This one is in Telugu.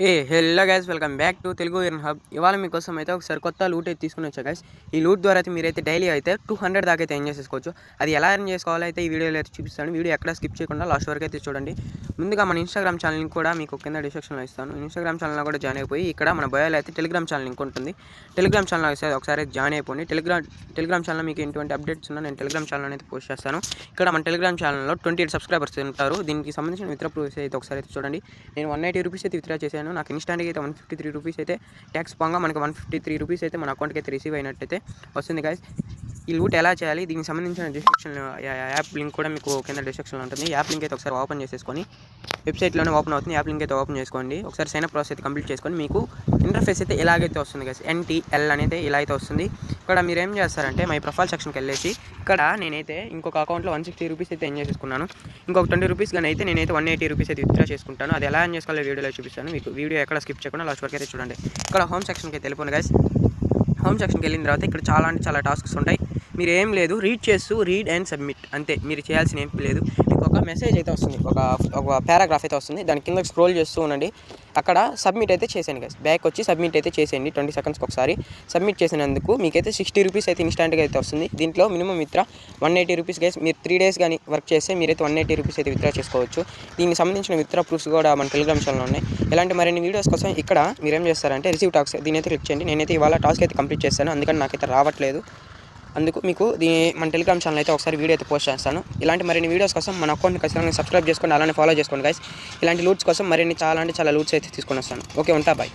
Hello guys, welcome back to Telugu earn hub. ఇవాళ మీకోసం అయితే ఒకసారి కొత్త లూట్ అయితే తీసుకుని వచ్చా గైస్. ఈ లూట్ ద్వారా అయితే మీరైతే డైలీ అయితే 200 దాకా అయితే ఎర్న్ చేసుకోవచ్చు. అది ఎలా ఎర్న్ చేసుకోవాలో అయితే ఈ వీడియోలో అయితే చూపిస్తాను. వీడియో ఎక్కడ స్కిప్ చేయకుండా లాస్ట్ వరకు అయితే చూడండి. ముందుగా మన ఇన్స్టాగ్రామ్ ఛానల్ కూడా మీకు కింద డిస్క్రిప్షన్లో ఇస్తాను. ఇన్స్టాగ్రామ్ ఛానల్లో కూడా జాయిన్ అయిపోయి ఇక్కడ మన బయోలో అయితే టెలిగ్రామ్ ఛానల్ లింక్ ఉంటుంది. టెలిగ్రామ్ ఛానల్ ఒకసారి జాయిన్ అయిపోయి టెలిగ్రామ్ ఛానల్ మీకు ఎటువంటి అప్డేట్స్ ఉన్నా నేను టెలిగ్రామ్ ఛానల్ అయితే పోస్ట్ చేస్తాను. ఇక్కడ మన టెలిగ్రామ్ ఛానల్లో 28 సబ్స్క్రైబర్స్ ఉంటారు. దీనికి సంబంధించిన విత్డ్రా ప్రూఫ్స్ అయితే ఒకసారి అయితే చూడండి. నేను 180 రూపీస్ అయితే విత్డ్రా చేశాను. నాకు ఇన్స్టాంట్గా అయితే 153 రూపీస్ అయితే ట్యాక్స్ పోగా మనకి 153 రూపీస్ అయితే మన అకౌంట్కి అయితే రిసీవ్ అయినట్టయితే వస్తుంది గైస్. ఈ లూట్ ఎలా చేయాలి, దీనికి సంబంధించిన డిస్క్రిప్షన్లో యాప్ లింక్ కూడా మీకు కింద డిస్క్రిప్షన్లో ఉంటుంది. యాప్ లింక్ అయితే ఒకసారి ఓపెన్ చేసేసుకొని వెబ్సైట్లోనే ఓపెన్ అవుతుంది. యాప్ లింక్ అయితే ఓపెన్ చేసుకోండి. ఒకసారి సైన్ అప్ ప్రాసెస్ అయితే కంప్లీట్ చేసుకొని మీకు ఇంటర్ఫేస్ అయితే ఇలాగైతే వస్తుంది గైస్. NTL అనేది ఇలా అయితే వస్తుంది. ఇక్కడ మీరు ఏం చేస్తారంటే మై ప్రొఫైల్ సెక్షన్కి వెళ్ళేసి ఇక్కడ నేనైతే ఇంకొక అకౌంట్లో 160 రూపీస్ అయితే ఎంజాయ్ చేసుకున్నాను. ఇంకొక 20 రూపీస్ కానీ అయితే నేనైతే 180 రూపీస్ అయితే విత్డ్రా చేసుకుంటాను. అది ఎలా ఏం చేసుకోవాలో వీడియోలో చూపిస్తాను. మీకు వీడియో ఎక్కడ స్కిప్ చేయకుండా లాస్ట్ వరకు అయితే చూడండి. ఇక్కడ హోమ్ సెక్షన్కి అయితే వెళ్ళిపోండి గైస్. హోమ్ సెక్షన్కి వెళ్ళిన తర్వాత ఇక్కడ చాలా అంటే చాలా టాస్క్స్ ఉంటాయి. మీరు ఏం లేదు, రీడ్ అండ్ సబ్మిట్ అంతే. మీరు చేయాల్సిన ఏం లేదు. మీకు ఒక మెసేజ్ అయితే వస్తుంది, ఒక పారాగ్రాఫ్ అయితే వస్తుంది. దాని కింద స్క్రోల్ చేస్తూ ఉండండి. అక్కడ సబ్మిట్ అయితే చేసేయండి గైస్. బ్యాక్ వచ్చి సబ్మిట్ అయితే చేసేయండి. 20 సెకండ్స్కి ఒకసారి సబ్మిట్ చేసినందుకు మీకైతే 60 రూపీస్ అయితే ఇన్స్టాంట్గా అయితే వస్తుంది. దీంట్లో మినిమం విత్డ్రా 180 రూపీస్ గైస్. మీరు 3 డేస్ కానీ వర్క్ చేస్తే మీరైతే 180 రూపీస్ అయితే విత్డ్రా చేసుకోవచ్చు. దీనికి సంబంధించిన విత్డ్రా ప్రూఫ్స్ కూడా మన టెలిగ్రామ్ ఛానల్లో ఉన్నాయి. ఇలాంటి మరిన్ని వీడియోస్ కోసం ఇక్కడ మీరు ఏం చేస్తారంటే రిసీవ్ టాస్క్ దీని అయితే క్లిక్ చేయండి. నేనైతే ఇవాళ టాస్క్ అయితే కంప్లీట్ చేస్తాను, అందుకని నాకైతే రావట్లేదు. అందుకు మీకు మన టెలిగ్రామ్ ఛానల్ అయితే ఒకసారి వీడియో అయితే పోస్ట్ చేస్తాను. ఇలాంటి మరిన్ని వీడియోస్ కోసం మన అకౌంట్ని ఖచ్చితంగా సబ్స్క్రైబ్ చేసుకోండి, అలానే ఫాలో చేసుకోండి గైస్. ఇలాంటి లూట్స్ కోసం మరిన్ని చాలా అంటే చాలా లూట్స్ అయితే తీసుకొని వస్తాను. ఓకే, ఉంటా, బాయ్.